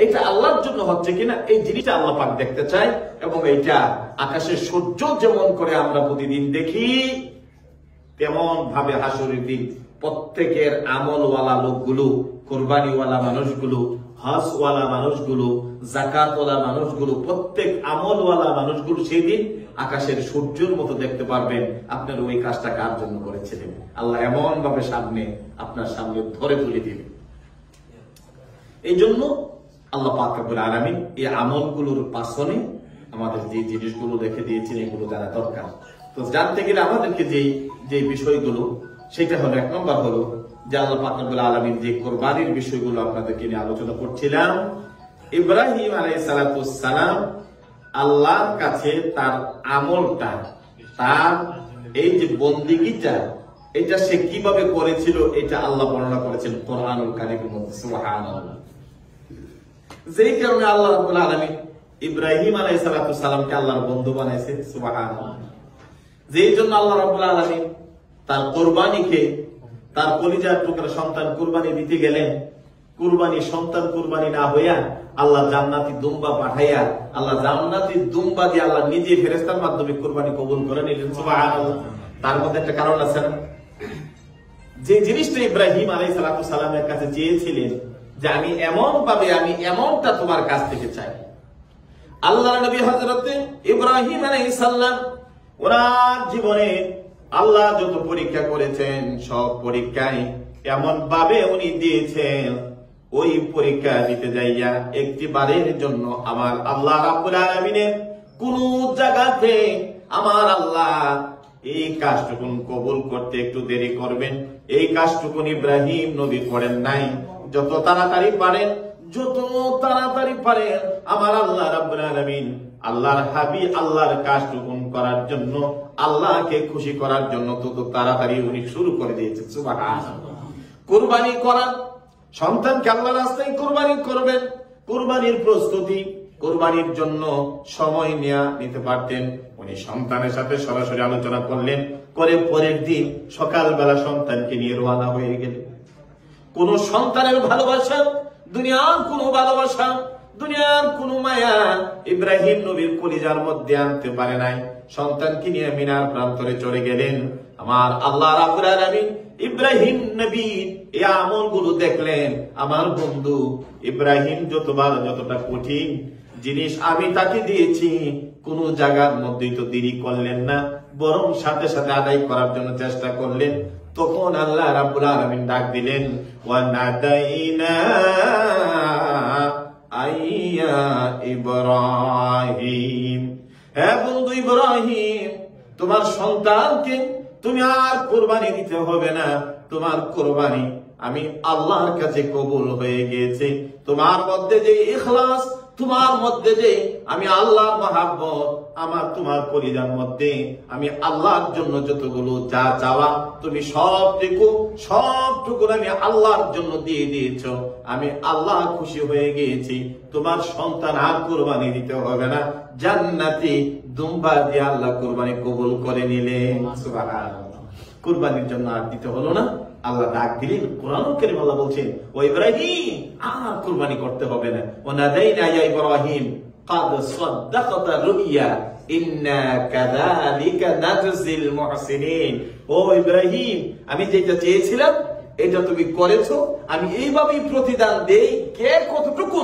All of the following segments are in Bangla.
এটা আল্লাহর জন্য হচ্ছে কিনা এই জিনিসটা আল্লাহ পাক দেখতে চায়। এবং এইটা আকাশের সূর্য যেমন করে আমরা প্রতিদিন দেখি, তেমন ভাবে হাসরের দিন প্রত্যেকের আমলওয়ালা লোকগুলো, কোরবানিওয়ালা মানুষগুলো, হজওয়ালা মানুষগুলো, যাকাতওয়ালা মানুষগুলো, প্রত্যেক আমলওয়ালা মানুষগুলো সেই দিন আকাশের সূর্যের মতো দেখতে পারবেন আপনার ওই কাজটা কার জন্য করেছিলেন। আল্লাহ এমন ভাবে আপনার সামনে ধরে তুলে দিবেন। এই জন্য আল্লাহ পাক রব্বুল আলামিন এই আমলগুলোর পাশনে আমাদের যে জিনিসগুলো রেখে দিয়েছেন এগুলো জানা দরকার। তো জানতে গেলে আমাদেরকে যে বিষয়গুলো, সেটা হলো, এক নম্বর হলো যে আল্লাহ পাক রব্বুল আলামিন যে কোরবানির বিষয়গুলো আপনাদেরকে নিয়ে আলোচনা করছিলাম। ইব্রাহিম আলাইহিস সালাম আল্লাহর কাছে তার আমলটা, তার এই যে বন্দেগীটা, এটা সে কিভাবে করেছিল এটা আল্লাহ বর্ণনা করেছেন কোরআনুল কারীমের মধ্যে। সুবহানাল্লাহ। যেই কারণে আল্লাহ রাব্বুল আলামিন ইব্রাহিম আলাইহিস সালামকে আল্লাহর বন্ধু বানাইছে। সুবহানাল্লাহ। যেই জন্য আল্লাহ রাব্বুল আলামিন তার কোরবানিকে, তার কলিজার টুকরা সন্তান কুরবানি দিতে গেলেন, কুরবানি সন্তান কুরবানি না হইয়া আল্লাহ জান্নাতি দুম্বা পাঠাইয়া, আল্লাহ জান্নাতি দুম্বা দিয়ে আল্লাহ নিজে ফেরেশতার মাধ্যমে কুরবানি কবুল করে নিলেন। সুবহানাল্লাহ। তার মধ্যে একটা কারণ আছে না, যে জিনিসটা ইব্রাহিম আলাইহিস সালামের কাছে চেয়েছিলেন যে আমি এমন ভাবে, আমি এমনটা তোমার কাছ থেকে চাই। আল্লাহ নবী হযরত ইব্রাহিম আলাইহিস সালাম ওনার জীবনে আল্লাহ যত পরীক্ষা করেছেন সব পরীক্ষায় এমন ভাবে উনি দিয়েছেন, ওই পরীক্ষা দিতে যাইয়া একটি বারের জন্য আমার আল্লাহ রাব্বুল আলামিনের কোন জায়গাতে আমার আল্লাহ এই কাজটুকুন কবুল করতে একটু দেরি করবেন, এই কাজটুকুন ইব্রাহিম নবী করেন নাই। যত তাড়াতাড়ি পারেন, যত তাড়াতাড়ি পারেন আমার আল্লাহ রাব্বুল আলামিন আল্লাহর হাবিব আল্লাহর কাজটুকুন করার জন্য, আল্লাহকে খুশি করার জন্য তত তাড়াতাড়ি উনি শুরু করে দিয়েছেন। সুবহানাল্লাহ। কুরবানি করা, সন্তানকে আল্লাহর রাস্তায় কুরবানি করবেন, কুরবানির প্রস্তুতি, কুরবানির জন্য সময় নিতে পারতেন। উনি সন্তানের সাথে সরাসরি আলোচনা করলেন, করে পরের দিন সকালবেলা সন্তানকে নিয়ে রওনা হয়ে গেলেন। কোন সন্তানের ভালোবাসা, দুনিয়ার কোন ভালোবাসা, দুনিয়ার কোন মায়া ইব্রাহিম নবীর কলিজার মধ্যে আনতে পারে নাই। সন্তানকে নিয়ে মিনার প্রান্তরে চলে গেলেন। আমার আল্লাহ রাব্বুল আলামিন ইব্রাহিম নবী এই আমলগুলো দেখলেন। আমার বন্ধু ইব্রাহিম যতটা কঠিন জিনিস আমি তাকে দিয়েছি, কোন জায়গার মধ্যেই তো দেরি করলেন না, বরং সাথে সাথে আদায় করার জন্য চেষ্টা করলেন। তখন আল্লাহ রাব্বুল আলামিন ডাক দিলেন, ওয়া নাদাইনা আইয়া ইব্রাহিম, হে বন্ধু ইব্রাহিম, তোমার সন্তানকে তুমি আর কুরবানি দিতে হবে না, তোমার কুরবানি আমি আল্লাহর কাছে কবুল হয়ে গিয়েছে। তোমার মধ্যে যে ইখলাস, তোমার মধ্যে যে আমি আল্লাহর মহাব্বত, তোমার কলিজার মধ্যে আমি আল্লাহর জন্য যতগুলো যা চাওয়া তুমি সবটুকু আমি আল্লাহর জন্য দিয়ে দিয়েছো। আমি আল্লাহ খুশি হয়ে গিয়েছি। তোমার সন্তান আর কুরবানি দিতে হবে না, জান্নাতি দুম্বা দিয়ে আল্লাহ কুরবানি কবুল করে নিলেন। সুবহানাল্লাহ। কুরবানির জন্য আর দিতে হলো না, আল্লাহ ডাক দিলেন। কোরআনুল কারীম আল্লাহ বলছেন, ও ইব্রাহিম আর কুরবানি করতে হবে না। ও নাদাইনা ইয়া ইব্রাহিম قد صدقت الرؤيا إنا كذلك نجزي المحسنين। ও ইব্রাহিম, আমি যেটা চেয়েছিলাম এটা তুমি করেছো, আমি এইভাবেই প্রতিদান দেই। কে কতটুকু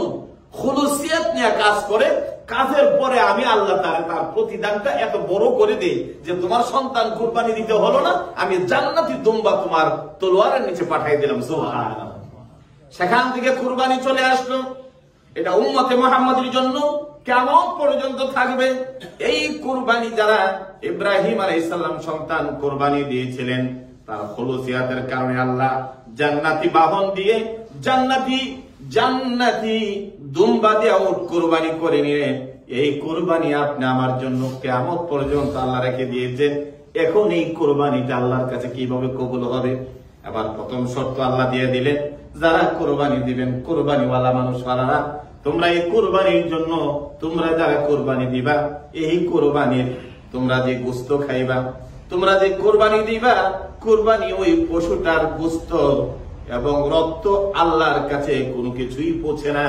খুলুসিয়াত নিয়ে কাজ করে, কাজের পরে আমি আল্লাহ তার প্রতিদানটা এত বড় করে দেই যে তোমার সন্তান কুরবানি দিতে হলো না, আমি জান্নাতি দুম্বা তোমার তলোয়ারের নিচে পাঠিয়ে দিলাম। সুবহানাল্লাহ। সেখান থেকে কুরবানি চলে আসলো। এটা উম্মতে মুহাম্মাদের জন্য কিয়ামত পর্যন্ত থাকবে। এই কুরবানি যারা ইব্রাহিম আলাইহিস সালাম সন্তান কুরবানি দিয়েছিলেন, তার খুলুসিয়াতের কারণে আল্লাহ জান্নাতি বাহন দিয়ে, জান্নাতি দুম্বা দিয়ে কুরবানি করে নিলেন। এই কুরবানি আপনি আমার জন্য কিয়ামত পর্যন্ত আল্লাহ রেখে দিয়েছেন। এখন এই কুরবানিটা আল্লাহর কাছে কিভাবে কবুল হবে? আবার প্রথম শর্ত আল্লাহ দিয়ে দিলেন, যারা কুরবানি দিবেন, কুরবানিওয়ালা মানুষওয়ালারা, তোমরা এই কুরবানির জন্য, তোমরা যারা কুরবানি দিবা, এই কুরবানির তোমরা যে গোশত খাইবা, তোমরা যে কুরবানি দিবা, কুরবানি ওই পশুটার গোশত এবং রক্ত আল্লাহর কাছে কোনো কিছুই পৌঁছে না।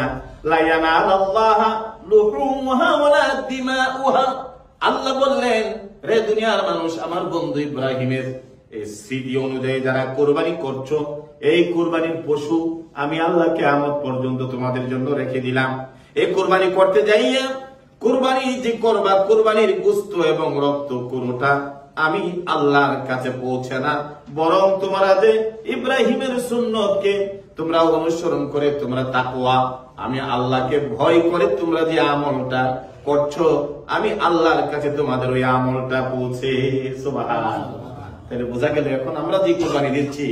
লা ইয়ানালাল্লাহা লুহুমুহা ওয়ালা দিমাউহা। আল্লাহ বললেন, রে দুনিয়ার মানুষ, আমার বন্ধু ইব্রাহিমের এই স্মৃতি অনুযায়ী যারা কোরবানি করছো, এই কোরবানির পশু আমি আল্লাহ কিয়ামত পর্যন্ত তোমাদের জন্য রেখে দিলাম। এই কোরবানি করতে যাইয়া কোরবানি যে করবা, কোরবানির গোশত এবং রক্ত কোনটা আমি আল্লাহর কাছে পৌঁছে না, বরং তোমরা যে ইব্রাহিমের সুন্নতকে তোমরা অনুসরণ করে তোমরা তাকওয়া, আমি আল্লাহকে ভয় করে তোমরা যে আমলটা করছো, আমি আল্লাহর কাছে তোমাদের ওই আমলটা পৌঁছে। সুবহানাল্লাহ। তাহলে বোঝা গেল এখন আমরা যে কোরবানি দিচ্ছি,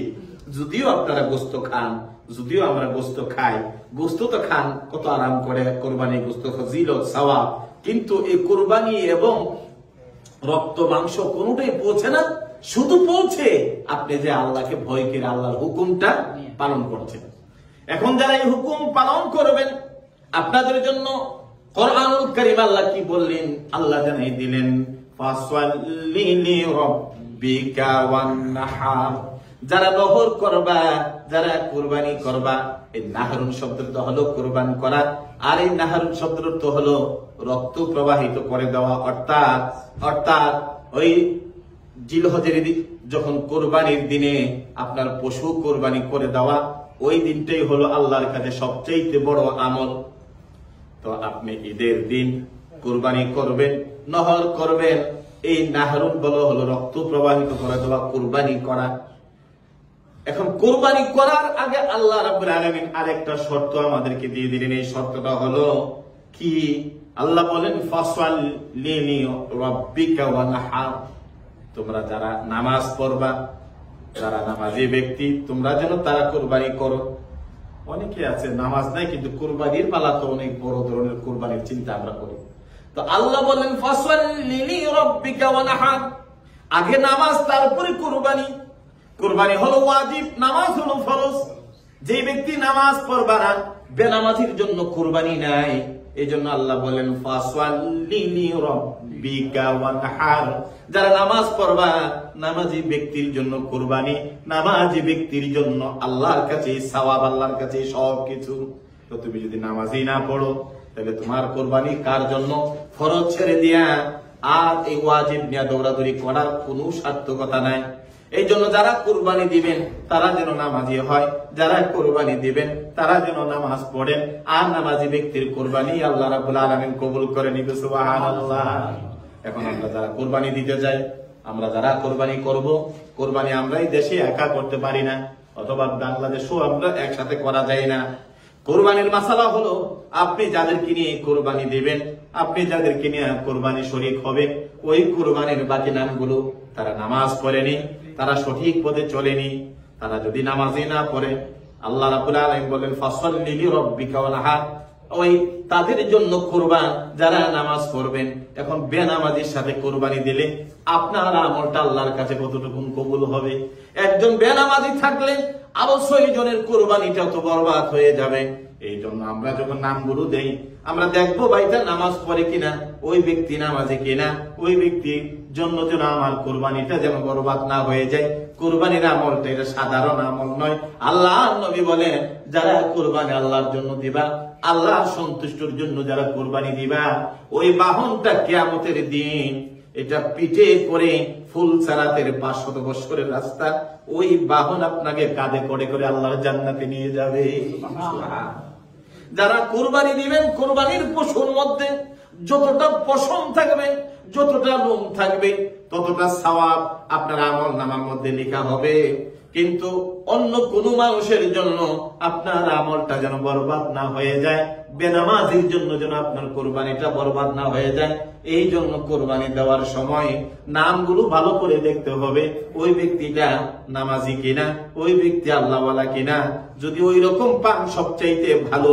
যদিও আপনারা গোশত খান, যদিও আমরা গোশত খাই, গোশত তো খান কত আরাম করে, কোরবানি গোশত ফজিলত সওয়াব, কিন্তু এই কোরবানি এবং রক্ত মাংস কোনটাই পৌঁছে না, শুধু পৌঁছে আপনি যে আল্লাহকে ভয় করে আল্লাহর হুকুমটা পালন করছেন। এখন যারা এই হুকুম পালন করবেন, আপনাদের জন্য কোরআনুল কারীম আল্লাহ কি বললেন, আল্লাহ জানাই দিলেন, ফাসাল্লি লিরাব্বিকা ওয়ানহার। যারা নহর করবা, যারা কুরবানি করবা, এই নাহরুন শব্দটা হলো কুরবান করা, আর এই নাহরুন শব্দটা হলো রক্ত প্রবাহিত করে দেওয়া। অর্থাৎ ওই জিলহজের যখন কোরবানির দিনে আপনার পশু কোরবানি করে দেওয়া, ওই দিনটাই হলো আল্লাহর কাছে সবচেয়ে বড় আমল। তো আপনি ঈদের দিন কোরবানি করবেন, নহর করবেন, এই নাহরুন বলা হলো রক্ত প্রবাহিত করে দেওয়া, কোরবানি করা। এখন কোরবানি করার আগে আল্লাহ রাব্বুল আলামিন আরেকটা শর্ত আমাদেরকে দিয়ে দিলেন। এই শর্তটা হলো কি? আল্লাহ বলেন, ফাসাল্লি লিরাব্বিকা ওয়ানহার। তোমরা যারা নামাজ পড়বা, যারা নামাজি ব্যক্তি, তোমরা যেন তারা কোরবানি করো। অনেকে আছে নামাজ নাই কিন্তু কোরবানির পালা তো অনেক বড় ধরনের কোরবানির চিন্তা আমরা করি। তো আল্লাহ বলেন, ফাসাল্লি লিরাব্বিকা ওয়ানহার। আগে নামাজ, তারপরে কোরবানি। কোরবানি হলো ওয়াজিব, নামাজ হলো ফরজ। যে ব্যক্তি নামাজ পড়বা না, বেনামাজির জন্য কোরবানি নাই। এই জন্য আল্লাহ বলেন, ফাসাল্লি লিরাব্বিকা ওয়ানহার। যারা নামাজ পড়বা, নামাজি ব্যক্তির জন্য কোরবানি, নামাজি ব্যক্তির জন্য আল্লাহর কাছে সওয়াব, আল্লাহর কাছে সবকিছু। তো তুমি যদি নামাজই না পড়ো, তাহলে তোমার কোরবানি কার জন্য? ফরজ ছেড়ে দিয়া আর এই ওয়াজিব নিয়ে দৌড়াদৌড়ি করার কোনো সার্থকতা নাই। এই জন্য যারা কোরবানি দিবেন তারা যেন নামাজি হয়, যারা কোরবানি দিবেন তারা যেন নামাজ পড়েন, আর নামাজি ব্যক্তির কোরবানি আল্লাহ রাব্বুল আলামিন কবুল করে নিবে। সুবহানাল্লাহ। এখন আমরা যারা কোরবানি দিতে যাই, আমরা যারা কোরবানি করব, কোরবানি আমরাই দেশে একা করতে পারি না, অথবা বাংলাদেশেও আমরা একসাথে করা যায় না। কোরবানির মাসালা হলো, আপনি যাদেরকে নিয়ে কোরবানি দিবেন, আপনি যাদেরকে নিয়ে কোরবানি শরীক হবে, ওই কোরবানির বাকি নামগুলো তারা নামাজ পড়েনি, তারা সঠিক পথে চলেনি, তারা যদি নামাজই না পড়ে, আল্লাহ রাব্বুল আলামিন বলেন, ফাসাল্লি লিরাব্বিকা ওয়ানহার। ওই তাদের জন্য কোরবান যারা নামাজ পড়বেন। এখন বেনামাজির সাথে কোরবানি দিলে আপনার আমলটা আল্লাহর কাছে কতটুকু কবুল হবে? একজন বেনামাজি থাকলে আরো 6 জনের কোরবানিটা তো বরবাদ হয়ে যাবে। এই জন্য আমরা যখন নামগুলো দেই, আমরা দেখবো ভাইটা নামাজ পড়ে কিনা, ওই ব্যক্তি নামাজে কিনা, ওই ব্যক্তির জন্য যেন আমার কোরবানিটা যেন বরবাদ না হয়ে যায়। কোরবানির আমলটা এটা সাধারণ আমল নয়। আল্লাহ নবী বলেন, যারা কোরবানি আল্লাহর জন্য দিবা, আল্লাহর সন্তুষ্টির জন্য যারা কোরবানি দিবা, ওই বাহনটা কিয়ামতের দিন এটা পিঠে করে ফুল সারাতের 500 বছরের রাস্তা, ওই বাহন আপনাকে কাঁধে করে করে আল্লাহর জান্নাতে নিয়ে যাবে। যারা কোরবানি দিবেন, কোরবানির পশুর মধ্যে যতটা পশম থাকবে, যতটা লোম থাকবে, ততটা সওয়াব আপনার আমল নামার মধ্যে লেখা হবে। কিন্তু অন্য কোন মানুষের জন্য আপনার আমলটা যেন বরবাদ না হয়ে যায়, বেনামাজির জন্য যেন আপনার কোরবানিটা বরবাদ না হয়ে যায়। এই জন্য কোরবানি দেওয়ার সময় নামগুলো ভালো করে দেখতে হবে, ওই ব্যক্তিটা নামাজি কিনা, ওই ব্যক্তি আল্লাহওয়ালা কিনা। যদি ওই রকম পান, সবচাইতে ভালো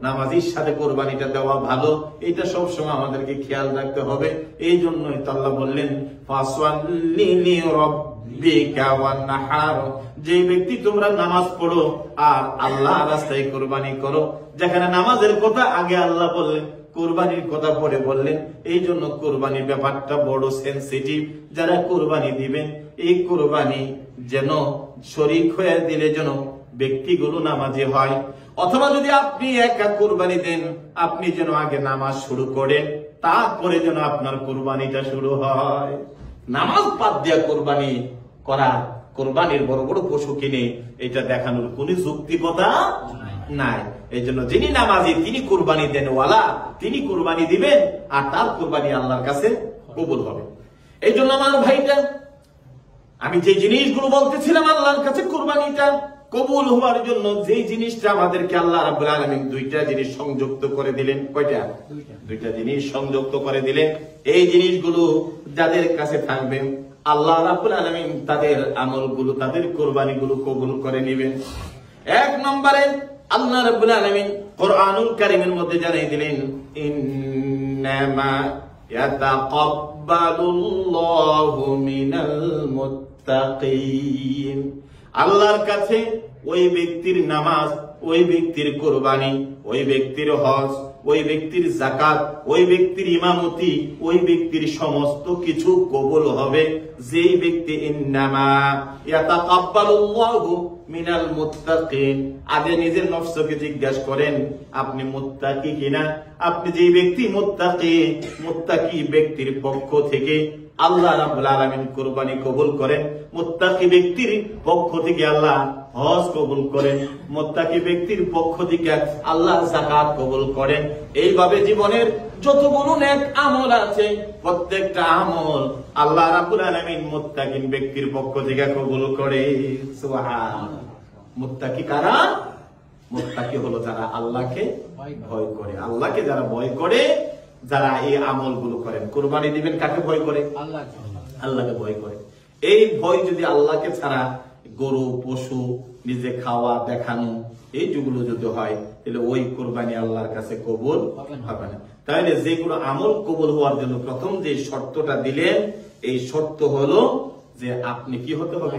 নামাজির সাথে কোরবানিটা দেওয়া ভালো। এটা সবসময় আমাদেরকে খেয়াল রাখতে হবে। এই জন্যই তো আল্লাহ বললেন, ফাসাল্লি লিরাব্বিকা ওয়ানহার। যে ব্যক্তি তোমরা নামাজ পড়ো আর আল্লাহ রাস্তায় কোরবানি করো, যেখানে নামাজের কথা আগে আল্লাহ বললেন, কোরবানির কথা পরে বললেন। এই জন্য কোরবানির ব্যাপারটা বড় সেনসিটিভ। যারা কোরবানি দিবেন, এই কোরবানি যেন শরীক হয়ে দিলে যেন ব্যক্তিগুলো নামাজি হয়। অথবা যদি আপনি একা কুরবানি দেন, আপনি যেন আগে নামাজ শুরু করেন, তারপরে যেন আপনার কুরবানিটা শুরু হয়। নামাজ বাদ দিয়া কুরবানি করা, কুরবানির বড় বড় পশু কিনে এটা দেখানোর কোন যৌক্তিকতা নাই। এই জন্য যিনি নামাজি তিনি কুরবানি দেন ওয়ালা, তিনি কুরবানি দিবেন, আর তার কুরবানি আল্লাহর কাছে কবুল হবে। এই জন্য আমার ভাইটা, আমি যে জিনিসগুলো বলতেছিলাম আল্লাহর কাছে কুরবানিটা কবুল হওয়ার জন্য যে জিনিসটা আমাদেরকে আল্লাহ রাব্বুল আলামিন দুইটা জিনিস সংযুক্ত করে দিলেন। কয়টা? দুইটা জিনিস সংযুক্ত করে দিলেন। এই জিনিসগুলো যাদের কাছে থাকবে আল্লাহ রাব্বুল আলামিন তাদের আমলগুলো, তাদের কুরবানিগুলো কবুল করে নেবেন। এক নম্বরে আল্লাহ রাব্বুল আলামিন কোরআনুল কারীমের মধ্যে জানিয়ে দিলেন, ইন্নামা ইয়াতাকাব্বালুল্লাহু মিনাল মুত্তাকিন। আল্লাহর কাছে ওই ব্যক্তির নামাজ, ওই ব্যক্তির কুরবানি, ওই ব্যক্তির হজ, ওই ব্যক্তির যাকাত, ওই ব্যক্তির ইমামতি, ওই ব্যক্তির সমস্ত কিছু কবুল হবে যেই ব্যক্তি ইন্নামা ইয়াতাকাব্বালুল্লাহু মিনাল মুত্তাকিন। আগে নিজের নফসকে জিজ্ঞাসা করেন আপনি মুত্তাকি কিনা। আপনি যে ব্যক্তি মুত্তাকি, মুত্তাকি ব্যক্তির পক্ষ থেকে আল্লাহ রাব্বুল আলামিন কুরবানি কবুল করেন, মুত্তাকি ব্যক্তির পক্ষ থেকে আল্লাহ হজ কবুল করেন, মুত্তাকি ব্যক্তির পক্ষ থেকে আল্লাহ যাকাত কবুল করেন। এইভাবে জীবনের যতগুলো নেক আমল আছে প্রত্যেকটা আমল আল্লাহ রাব্বুল আলামিন মুত্তাকিন ব্যক্তির পক্ষ থেকে কবুল করে। সুবহানাল্লাহ। মুত্তাকি কারা? মুত্তাকি হলো যারা আল্লাহকে ভয় করে। আল্লাহকে যারা ভয় করে, যারা এই আমলগুলো করেন। কুরবানি দিবেন কাকে ভয় করে? আল্লাহকে ভয় করে। এই ভয় যদি আল্লাহকে ছাড়া গরু, পশু, নিজে খাওয়া, দেখানো, এই যেগুলো যদি হয় তাহলে ওই কুরবানি আল্লাহর কাছে কবুল হবে না। তাহলে যেগুলো আমল কবুল হওয়ার জন্য প্রথম যে শর্তটা দিলেন, এই শর্ত হলো যে আপনি কি হতে হবে?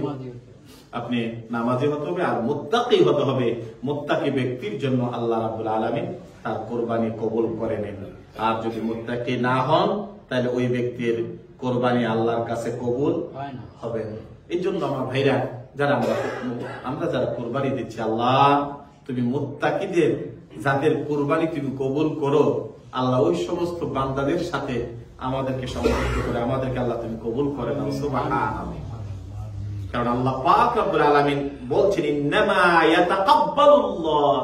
আপনি নামাজি হতে হবে আর মুত্তাকি হতে হবে। মুত্তাকি ব্যক্তির জন্য আল্লাহ রাব্বুল আলামিন তার কুরবানি কবুল করে নেন। আর যদি মুত্তাকি না হন তাহলে ওই ব্যক্তির কুরবানি আল্লাহর কাছে কবুল হবে না। এই জন্য আমার ভাইরা, যারা আমরা যারা কুরবানি দিচ্ছি, আল্লাহ তুমি মুত্তাকিদের যাদের কুরবানি তুমি কবুল করো, আল্লাহ ওই সমস্ত বান্দাদের সাথে আমাদেরকে সংযুক্ত করে আমাদেরকে আল্লাহ তুমি কবুল করে নাও। সুবহানাল্লাহ। কারণ আল্লাহ পাক রব্বুল আলামিন বলছেন, ইন্নামা ইয়াতাকাব্বালুল্লাহ,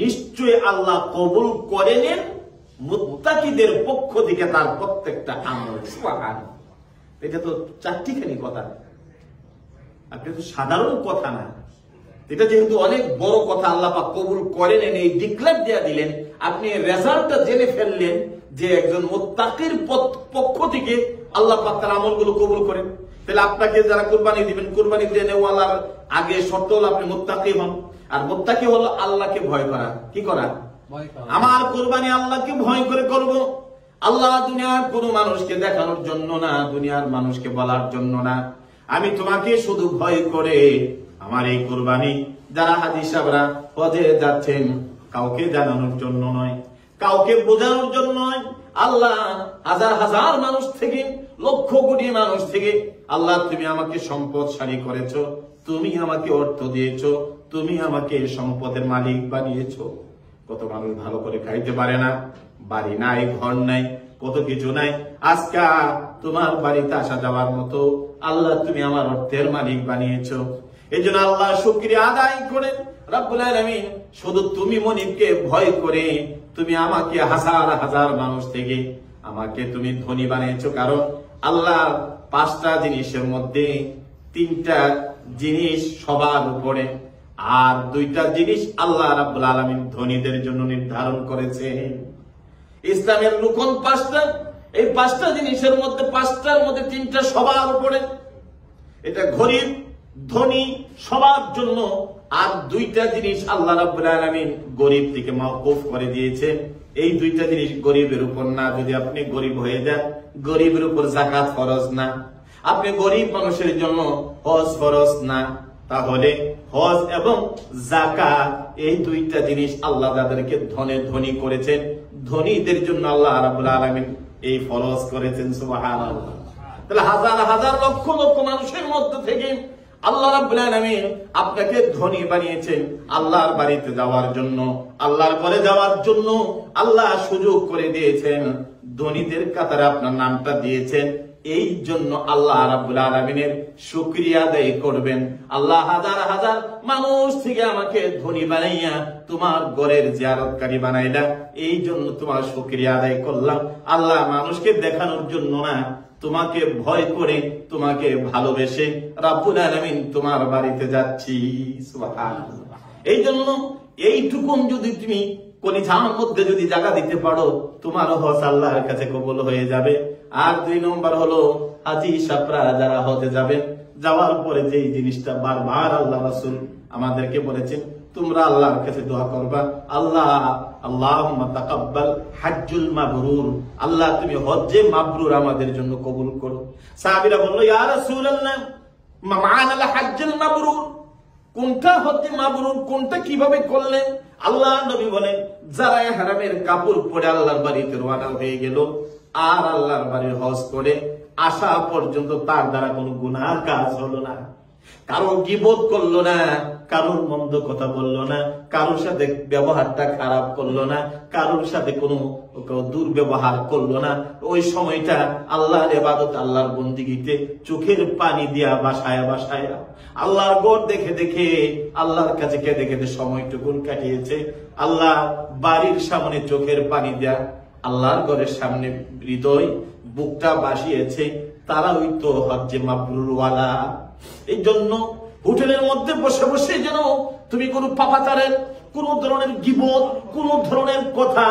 নিশ্চয়ই আল্লাহ কবুল করে নেন মুত্তাকিদের পক্ষ থেকে তার প্রত্যেকটা আমল। সুবহানাল্লাহ। এটা তো চারটিখানি কথা, আপনি তো সাধারণ কথা না, এটা যেহেতু অনেক বড় কথা। আল্লাহ পাক কবুল করে নেন এই ডিক্লেয়ার দিয়ে দিলেন, আপনি রেজাল্টটা জেনে ফেললেন যে একজন মুত্তাকির পক্ষ থেকে আল্লাহ পাক তার আমলগুলো কবুল করেন। তাহলে আপনাকে যারা কুরবানি দিবেন, কুরবানি দিয়ে নেওয়ার আগে শর্ত হলো আপনি মুত্তাকি হন। আর মুত্তাকি হলো আল্লাহকে ভয় করা। কি করা? আমার কুরবানি আল্লাহকে ভয় করে করব। আল্লাহ দুনিয়ার কোন মানুষকে দেখানোর জন্য না, দুনিয়ার মানুষকে বলার জন্য না, আমি তোমাকে শুধু ভয় করে আমার এই কুরবানি। যারা হাজী সাহেবরা হজে যাচ্ছেন, কাউকে জানানোর জন্য নয়, কাউকে বোঝানোর জন্য নয়, আল্লাহ হাজার হাজার মানুষ থেকে, লক্ষ কোটি মানুষ থেকে আল্লাহ তুমি আমাকে সম্পদশালী করেছো, তুমি আমাকে অর্থ দিয়েছো, তুমি আমাকে সম্পদের মালিক বানিয়েছো। কত মানুষ ভালো করে খাইতে পারে না, বাড়ি নাই, ঘর নাই, কত কিছু নাই। আজকে তোমার বাড়িতে আসা যাওয়ার মতো আল্লাহ তুমি আমার অর্থের মালিক বানিয়েছো। এই জন্য আল্লাহ শুকরিয়া আদায় করে রব্বুল আলামিন শুধু তুমি মনিবকে ভয় করে তুমি আমাকে হাজার হাজার মানুষ থেকে আমাকে তুমি ধনী বানিয়েছো। কারণ আল্লাহ পাঁচটা জিনিসের মধ্যে তিনটা জিনিস সবার উপরে, আর দুইটা জিনিস আল্লাহ রাব্বুল আলামিন ধনীদের জন্য নির্ধারণ করেছে। ইসলামের রুকন পাঁচটা, এই পাঁচটা জিনিসের মধ্যে পাঁচটার মধ্যে তিনটা সবার উপরে, এটা গরিব ধনী সবার জন্য। আর দুইটা জিনিস আল্লাহ রাব্বুল আলামিন গরিব থেকে মাওকুফ করে দিয়েছে। এই দুইটা জিনিস গরিবের উপর না। যদি আপনি গরিব হয়ে যান, গরিবের উপর যাকাত ফরজ না। আপনি গরিব মানুষের জন্য হজ ফরজ না। তাহলে হজ এবং যাকাত এই দুইটা জিনিস আল্লাহ যাদেরকে ধনী করেছেন, ধনীদের জন্য আল্লাহ রাব্বুল আলামিন এই ফরজ করেছেন। সুবহানাল্লাহ। তাহলে হাজার হাজার লক্ষ লক্ষ মানুষের মধ্যে থেকে আল্লাহ রাব্বুল আলামিন আপনাকে ধনী বানিয়েছেন আল্লাহর বাড়িতে যাওয়ার জন্য, আল্লাহর ঘরে যাওয়ার জন্য আল্লাহ সুযোগ করে দিয়েছেন, ধনীদের কাতারে আপনার নামটা দিয়েছেন। এই জন্য আল্লাহ রাব্বুল আলামিনের শুকরিয়া আদায় করবেন। আল্লাহ হাজার হাজার মানুষ থেকে আমাকে ধনী বানাইয়া তোমার ঘরের জিয়ারতকারী বানাইলা, এই জন্য তোমার শুকরিয়া আদায় করলাম। আল্লাহ মানুষকে দেখানোর জন্য না, তোমাকে ভয় করে, তোমাকে ভালোবেসে রাব্বুল আলামিন তোমার বাড়িতে যাচ্ছি। সুবহানাল্লাহ। এই জন্য এইটুকুন যদি তুমি কলিজার মধ্যে যদি জায়গা দিতে পারো, তোমার হজ আল্লাহর কাছে কবুল হয়ে যাবে। আর 2 নম্বর হলো হাজী সাপরা যারা হজে যাবেন, যাওয়ার পরে যে জিনিসটা বারবার আল্লাহ রাসূল আমাদেরকে বলেছেন, তোমরা আল্লাহর কাছে দোয়া করবা, আল্লাহ আল্লাহুম্মা তাকাব্বাল হাজ্জুল মাবরুর, আল্লাহ তুমি হজ্জে মাবরুর আমাদের জন্য কবুল করো। সাহাবীরা বলল, ইয়া রাসূলুল্লাহ মা মা'নাল হাজ্জুল মাবরুর, কোনটা হজ্জে মাবরুর, কোনটা কিভাবে করলেন? আল্লাহ নবী বলেন, যারা ইহরামের কাপড় পরে আল্লাহর বাড়িতে রওনা হয়ে গেল আর আল্লাহর বাড়ির হজ করে আসা পর্যন্ত তার দ্বারা কোনো গুনাহ কাজ হলো না, কারো গীবত করলো না, কারোর মন্দ কথা বললো না, কারোর সাথে ব্যবহারটা খারাপ করলো না, কারোর সাথে কোনো দুর্ব্যবহার করলো না। ওই সময়টা আল্লাহর ইবাদত, আল্লাহর বন্দেগীতে চোখের পানি দিয়া বাসায়া বাসায়া আল্লাহর ঘর দেখে দেখে আল্লাহর কাছে কেঁদে কেঁদে সময়টুকুন কাটিয়েছে। আল্লাহ বাড়ির সামনে চোখের পানি দেয়া, আল্লাহর ঘরের সামনে হৃদয় বুকটা বাসিয়েছে, তারা ওই তো হজ্জে মাবরুর ওয়ালা। এই জন্য হোটেলের মধ্যে বসে বসে যেন তুমি কোন পাপাচারের, কোন ধরনের গীবত, কোন ধরনের কথা,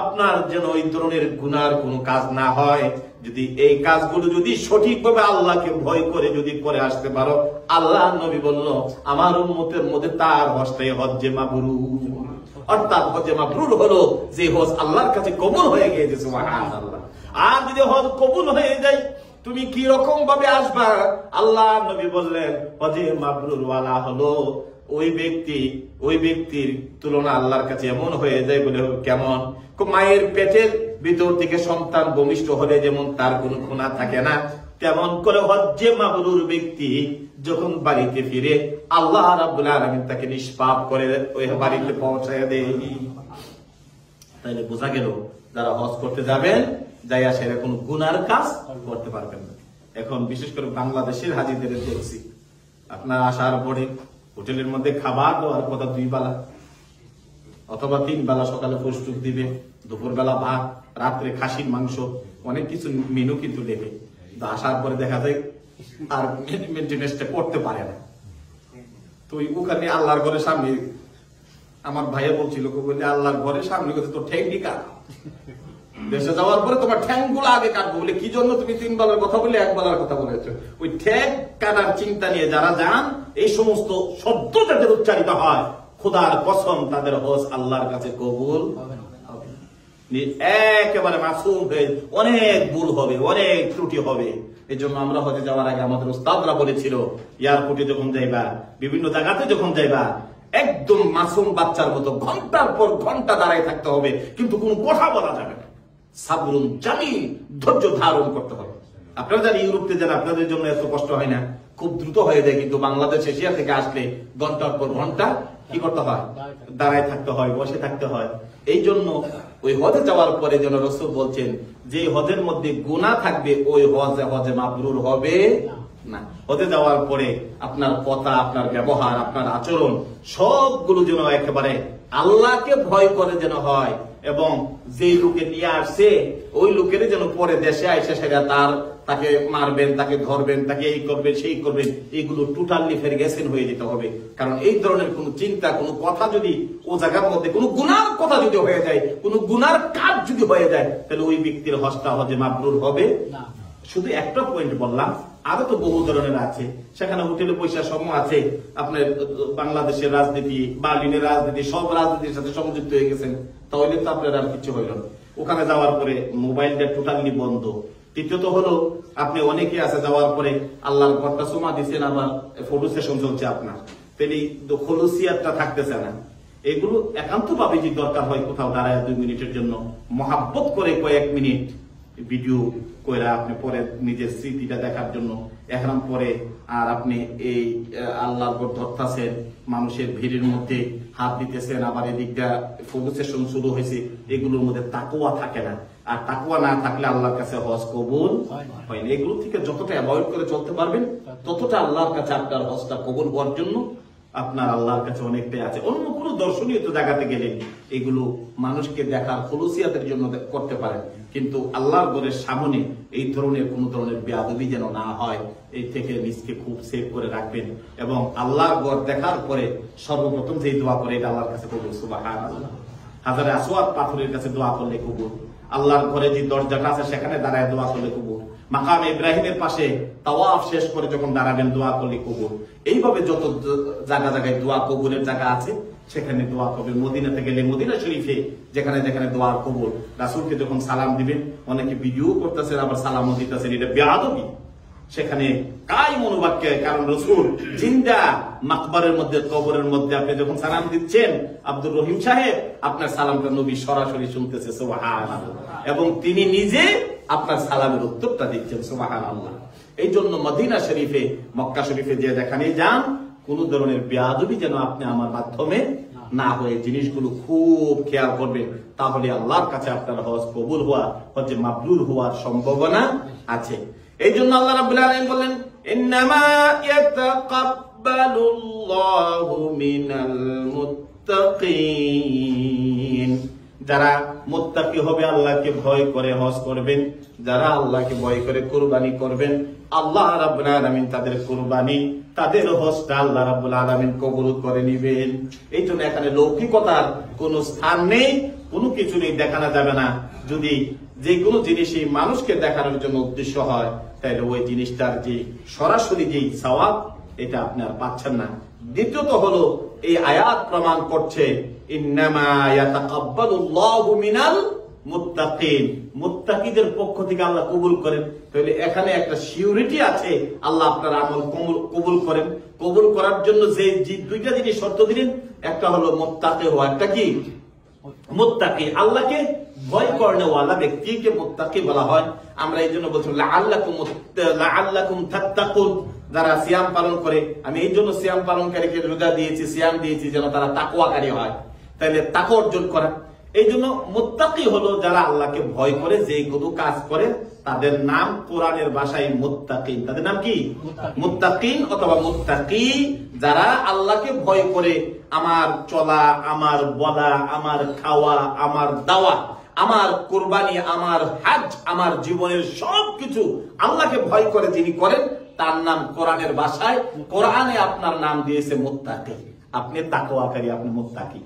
আপনার যেন ওই ধরনের গুনার কোন কাজ না হয়। যদি এই কাজগুলো যদি সঠিকভাবে আল্লাহকে ভয় করে যদি করে আসতে পারো, আল্লাহ নবী বলল আমার উম্মতের মধ্যে তার হজটাই হজ্জে মাবরুর। অর্থাৎ হজ্জে মাবরুর হলো যে হজ আল্লাহর কাছে কবুল হয়ে গিয়েছে। সুবহানাল্লাহ। আর যদি হজ কবুল হয়ে যায়, তুমি কি রকম ভাবে আসবা? আল্লাহ নবী বললেন হজে মাবরুর ওয়ালা হলো ওই ব্যক্তির তুলনা আল্লাহর কাছে এমন হয়ে যায় বলে, কেমন? মায়ের পেটের ভিতর থেকে সন্তান ভূমিষ্ঠ হলে যেমন তার কোনো গুনাহ থাকে না, তেমন করে হজ্জে মাবরুর ব্যক্তি যখন বাড়িতে ফিরে আল্লাহ রাব্বুল আলামিন তাকে নিষ্পাপ করে ওই বাড়িতে পৌঁছায় দেয়। তাইলে বোঝা গেল যারা হজ করতে যাবেন, যাই আসে কোনো গুনার কাজ করতে পারবেন না। এখন বিশেষ করে বাংলাদেশের হাজিদের দেখছি, আপনার আসার পরে হোটেলের মধ্যে খাবার দেওয়ার কথা 2 বেলা অথবা 3 বেলা, সকালে প্রস্তুত দিবে, দুপুর বেলা ভাত, রাত্রে খাসির মাংস, অনেক কিছু মেনু কিন্তু দেবে। আসার পরে দেখা যায় আর মেনটেনেন্সটা করতে পারে না। তো ওখানে আল্লাহর ঘরের সামনে আমার ভাইয়া বলছিল, বলে আল্লাহর ঘরের সামনে তো ঠ্যাং কাট, দেশে যাওয়ার পরে তোমার ঠ্যাং গুলো আগে কাটবো। বলে কি জন্য তুমি 3 বেলার কথা বলে 1 বেলার কথা বলেছো? ওই ঠ্যাং কাটার চিন্তা নিয়ে যারা যান, এই সমস্ত শব্দ যাদের উচ্চারিত হয়, খোদার কসম তাদের হজ আল্লাহর কাছে কবুল হবে না। একেবারে মাসুম হয়ে অনেক ভুল হবে, অনেক ত্রুটি হবে। এই জন্য আমরা হজে যাওয়ার আগে আমাদের উস্তাদরা বলেছিল, এয়ারপোর্টে যখন যাইবা, বিভিন্ন জায়গাতে যখন যাইবা, একদম মাসুম বাচ্চার মতো ঘন্টার পর ঘন্টা দাঁড়ায় থাকতে হবে, কিন্তু কোনো কথা বলা যাবে না। সাবরুন জামিল, ধৈর্য ধারণ করতে হবে। আপনারা যারা ইউরোপে যান, আপনাদের জন্য এত কষ্ট হয় না, খুব দ্রুত হয়ে যায়, কিন্তু বাংলাদেশ এশিয়া থেকে আসলে ঘন্টার পর ঘন্টা কি করতে হয়? দাঁড়ায় থাকতে হয়, বসে থাকতে হয়। এই জন্য ওই হজে যাওয়ার পরে যেন রাসূল বলছেন, যে হজের মধ্যে গুনাহ থাকবে ওই হজে মাবরুর হবে না। হজে যাওয়ার পরে আপনার কথা, আপনার ব্যবহার, আপনার আচরণ সবগুলো যেন একেবারে আল্লাহকে ভয় করে যেন হয়, এবং যে লোকে নিয়ে আসছে ওই লোকের যেন পরে দেশে আইসে সেটা তাকে মারবেন, তাকে ধরবেন, তাকে এই করবেন সেই করবেন, এইগুলো টোটালি ফেরগেসেন হয়ে যেতে হবে। কারণ এই ধরনের কোন চিন্তা, কোন কথা যদি ও জায়গার মধ্যে কোন গুনার কথা যদি হয়ে যায়, কোন গুনার কাজ যদি হয়ে যায়, তাহলে ওই ব্যক্তির হজটা হজে মাবরুর হবে না। শুধু একটা পয়েন্ট বললাম, আরো তো বহু ধরনের আছে। সেখানে হোটেলে পয়সা সমূহ আছে, আপনার বাংলাদেশের রাজনীতি, বার্লিনের রাজনীতি, সব রাজনীতির সাথে সংযুক্ত হয়ে গেছেন, তাহলে তো আপনার আর কিছু হইল না। ওখানে যাওয়ার পরে মোবাইলটা টোটালি বন্ধ। তৃতীয়ত হলো, আপনি অনেকে আছে যাওয়ার পরে আল্লাহর ঘরটা চুমা দিচ্ছেন, আবার ফটো সেশন চলছে আপনার, তাহলে খলুসিয়াতটা থাকতেছে না। এগুলো একান্ত ভাবে যে দরকার হয় কোথাও দাঁড়ায় 2 মিনিটের জন্য মহাব্বত করে কয়েক মিনিট ভিডিও করে আপনি পরে নিজের স্মৃতিটা দেখার জন্য এহরাম পরে আর আপনি এই আল্লাহর ঘর ধরতেছেন, মানুষের ভিড়ের মধ্যে হাত দিতেছেন, আবার এদিকটা ফটো সেশন শুরু হয়েছে, এগুলোর মধ্যে তাকওয়া থাকে না। আর তাকওয়া না থাকলে আল্লাহর কাছে হজ কবুল হয় না। এগুলো থেকে যতটা অ্যাভয়েড করে চলতে পারবেন ততটা আল্লাহর কাছে আপনার হজটা কবুল হওয়ার জন্য আপনার আল্লাহর কাছে অনেকটাই আছে। অন্য কোনো দর্শনীয় জায়গাতে গেলে এগুলো মানুষকে দেখার খলুসিয়াতের জন্য করতে পারেন, কিন্তু আল্লাহর ঘরের সামনে এই ধরনের কোন ধরনের বেয়াদবি যেন না হয়, এই থেকে নিজকে খুব সেভ করে রাখবেন। এবং আল্লাহর ঘর দেখার পরে সর্বপ্রথম যে দোয়া করে এটা আল্লাহর কাছে কবুল। সুবহানাল্লাহ। হাজারে আসওয়াদ পাথরের কাছে দোয়া করলে কবুল। আল্লাহর ঘরে যে দরজাটা আছে সেখানে দাঁড়ায় দোয়া করলে কবুল। মাকাম ইব্রাহিমের পাশে তাওয়াফ শেষ করে যখন দাঁড়াবেন দোয়া করলে কবুল। এইভাবে যত জায়গায় দোয়া কবুলের জায়গা আছে সেখানে দোয়া কবুল। মদিনাতে গেলে মদিনা শরীফে যেখানে যেখানে দোয়া কবুল, রাসূলকে যখন সালাম দিবেন, অনেকে ভিডিও করতেছেন আবার সালামও দিতেছেন, এটা বেয়াদবি। সেখানে কাই মনোবাক্যে, কারণ রাসূল জিন্দা মাকবারের মধ্যে, কবরের মধ্যে আপনি যখন সালাম দিচ্ছেন, আব্দুর রহিম সাহেব আপনার সালামটা নবী সরাসরি শুনতেছে, সুবহানাল্লাহ, এবং তিনি নিজে আপনার সালামের উত্তরটা দিচ্ছেন, সুবহানাল্লাহ। এই জন্য মদিনা শরীফে, মক্কা শরীফে যে যেখানে যান, কোন ধরনের বেয়াদবি যেন আপনি আমার মাধ্যমে না হয়ে, জিনিসগুলো খুব খেয়াল করবেন, তাহলে আল্লাহর কাছে আপনার হজ কবুল হওয়া, হজে মাবরুর হওয়ার সম্ভাবনা আছে। এই জন্য আল্লাহ রাব্বুল আলামিন বলেন, ইন্নামা ইয়াতাকাব্বালুল্লাহু মিনাল মুত্তাকিন। যারা মুত্তাকি হবে, আল্লাহকে ভয় করে হজ করবেন, যারা আল্লাহকে ভয় করে কুরবানি করবেন, আল্লাহ রাব্বুল আলামিন তাদের কুরবানি, তাদের হজটা আল্লাহ রাব্বুল আলামিন কবুল করে নিবেন। এই জন্য এখানে লৌকিকতার কোন স্থান নেই, কোনো কিছু নেই, দেখানো যাবে না। যদি যে কোনো জিনিসই মানুষকে দেখানোর জন্য উদ্দেশ্য হয়, তাহলে ওই জিনিসটার যে সরাসরি যেই সওয়াব, এটা আপনি আর পাচ্ছেন না। দ্বিতীয়ত হলো, এই আয়াত প্রমাণ করছে ইন্নামা ইয়াতাকাব্বালুল্লাহু মিনাল মুত্তাকিন, মুত্তাকিদের পক্ষ থেকে আল্লাহ কবুল করেন। তাহলে এখানে একটা সিউরিটি আছে, আল্লাহ আপনার আমল কবুল করেন। কবুল করার জন্য যে দুইটা জিনিস শর্ত দিলেন, একটা হলো মুত্তাকি হওয়া, একটা কি মুত্তাকি, আল্লাহকে ভয় করেওয়ালা ব্যক্তিকে মুত্তাকি বলা হয়। আমরা এই জন্য বলছি লাআল্লাকুম তাত্তাকুন, যারা সিয়াম পালন করে, আমি এই জন্য সিয়াম পালনকারীকে রোজা দিয়েছি, সিয়াম দিয়েছি যেন তারা তাকওয়াকারী হয়, তাহলে তাকওয়া অর্জন করা। এই জন্য মুত্তাকি হলো যারা আল্লাহকে ভয় করে, যে কোনো কাজ করে, তাদের নাম কোরআনের ভাষায় মুত্তাকিন। তাদের নাম কি? মুত্তাকিন অথবা মুত্তাকি। যারা আল্লাহকে ভয় করে, আমার চলা, আমার বলা, আমার খাওয়া, আমার দাওয়া, আমার কুরবানি, আমার হজ, আমার জীবনের সবকিছু আল্লাহকে ভয় করে যিনি করেন, তার নাম কোরআনের ভাষায়, কোরআনে আপনার নাম দিয়েছে মুত্তাকি। আপনি তাকওয়াকারী, আপনি মুত্তাকি।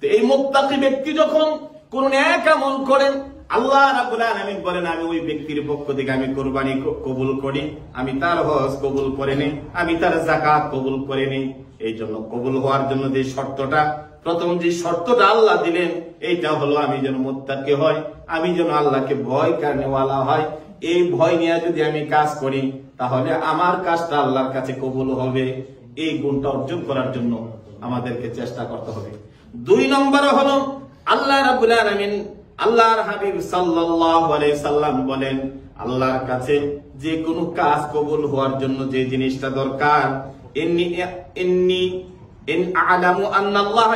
তো এই মুত্তাকি ব্যক্তি যখন কোন নেক আমল করেন, আল্লাহ রাব্বুল আলামিন বলেন, আমি ওই ব্যক্তির পক্ষ থেকে আমি কুরবানি কবুল করি, আমি তার হজ কবুল করে নিই, আমি তার যাকাত কবুল করে নিই। এই জন্য কবুল হওয়ার জন্য যে শর্তটা, প্রথম যে শর্তটা আল্লাহ দিলেন, এইটা হলো আমি যেন মুত্তাকি হয়, আমি যেন আল্লাহকে ভয় করেওয়ালা হয়। এই ভয় নিয়ে যদি আমি কাজ করি, তাহলে আমার কাজটা আল্লাহর কাছে কবুল হবে। এই গুণটা অর্জন করার জন্য আমাদেরকে চেষ্টা করতে হবে। 2 নম্বরে হলো, আল্লাহ রাব্বুল আলামিন, আল্লাহর হাবিব সাল্লাল্লাহু আলাইহি সাল্লাম বলেন, আল্লাহর কাছে যে কোনো কাজ কবুল হওয়ার জন্য যে জিনিসটা দরকার, ইন আ'লামু আন্না আল্লাহ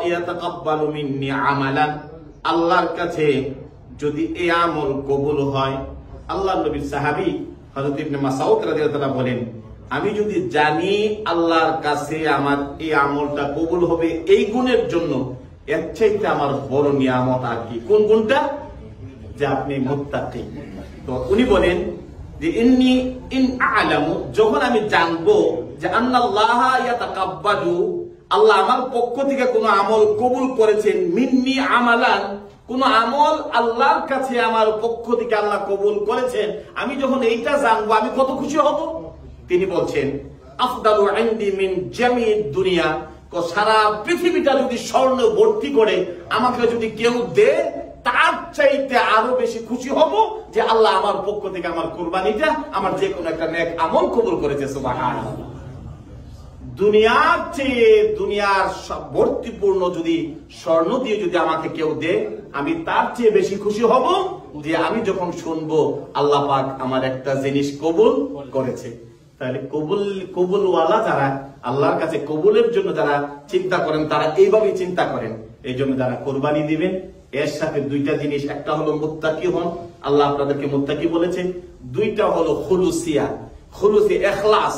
ইয়াতাকাব্বালু মিন্নি আমালান। আল্লাহর কাছে যদি এই আমল কবুল হয়, আল্লাহর নবীর সাহাবী হযরত ইবনে মাসউদ রাদিয়াল্লাহু তাআলা বলেন, আমি যদি জানি আল্লাহর কাছে আমার এই আমলটা কবুল হবে এই গুণের জন্য, এর চাইতে আমার বড় নিয়ামত আর কি? কোন গুণটা? যে আপনি মুত্তাকি। তো উনি বলেন যে ইন আ'লামু, যখন আমি জানবো যে আন্নাল্লাহ ইয়াতাকাব্বালু, আল্লাহ আমার পক্ষ থেকে কোন আমল কবুল করেছেন, মিন্নি আমালান, কোন আমল আল্লাহর কাছে আমার পক্ষ থেকে আল্লাহ কবুল করেছেন, আমি যখন এইটা জানবো, আমি কত খুশি হব। তিনি বলছেন, আফদালু ইনদি মিন জামিদ দুনিয়া, সারা পৃথিবীটা যদি স্বর্ণ ভর্তি করে আমাকে যদি কেউ দে, তার চাইতে আরো বেশি খুশি হব যে আল্লাহ আমার পক্ষ থেকে আমার কুরবানিটা, আমার যে কোনো একটা নেক আমল কবুল করেছে। সুবহানাল্লাহ। দুনিয়ার চেয়ে দুনিয়ার ভর্তিপূর্ণ যদি স্বর্ণ দিয়ে যদি আমাকে কেউ দেয়, আমি তার চেয়ে বেশি খুশি হব যে আমি যখন শুনবো আল্লাহ পাক আমার একটা জিনিস কবুল করেছে। তাহলে কবুলওয়ালা যারা, আল্লাহর কাছে কবুলের জন্য যারা চিন্তা করেন, তারা এইভাবেই চিন্তা করেন। এই জন্য যারা কোরবানি দিবেন, এর সাথে দুইটা জিনিস, একটা হলো মুত্তাকি হন, আল্লাহ আপনাদেরকে মুত্তাকি বলেছেন। দুইটা হলো খুলুসিয়া, ইখলাস।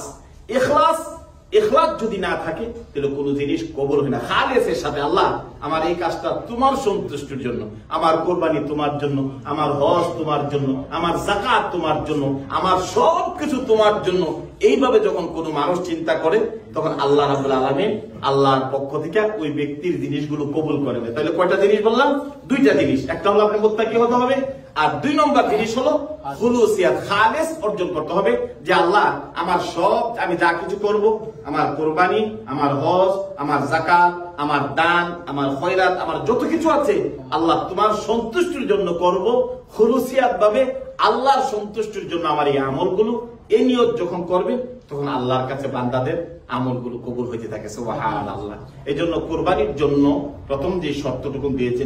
ইখলাস যদি না থাকে তাহলে কোনো জিনিস কবুল হয় না। খালেসের সাথে, আল্লাহ আমার এই কাজটা তোমার সন্তুষ্টির জন্য, আমার কোরবানি তোমার জন্য, আমার হজ তোমার জন্য, আমার যাকাত তোমার জন্য, আমার সবকিছু তোমার জন্য, এইভাবে যখন কোনো মানুষ চিন্তা করে, তখন আল্লাহ রাব্বুল আলামিন আল্লাহর পক্ষ থেকে ওই ব্যক্তির জিনিসগুলো কবুল করে নেয়। তাহলে কয়টা জিনিস বললাম? দুইটা জিনিস। একটা হলো আপনি মুত্তাকি হতে হবে, আর 2 নম্বর জিনিস হলো খুলুসিয়াত, খালেস অর্জন করতে হবে। যে আল্লাহ আমার সব, আমি যা কিছু করব, আমার কোরবানি, আমার হজ, আমার যাকাত, আমার দান, আমার খয়রাত, আমার যত কিছু আছে, আল্লাহ তোমার সন্তুষ্টির জন্য করব। খুলুসিয়াত ভাবে আল্লাহর সন্তুষ্টির জন্য আমার এই আমলগুলো, এই নিয়ত যখন করবেন, তখন আল্লাহর কাছে বান্দাদের আমলগুলো কবুল হইতে থাকে। সুবহানাল্লাহ। এই জন্য কোরবানির জন্য প্রথম যে শর্তটুকু দিয়েছেন,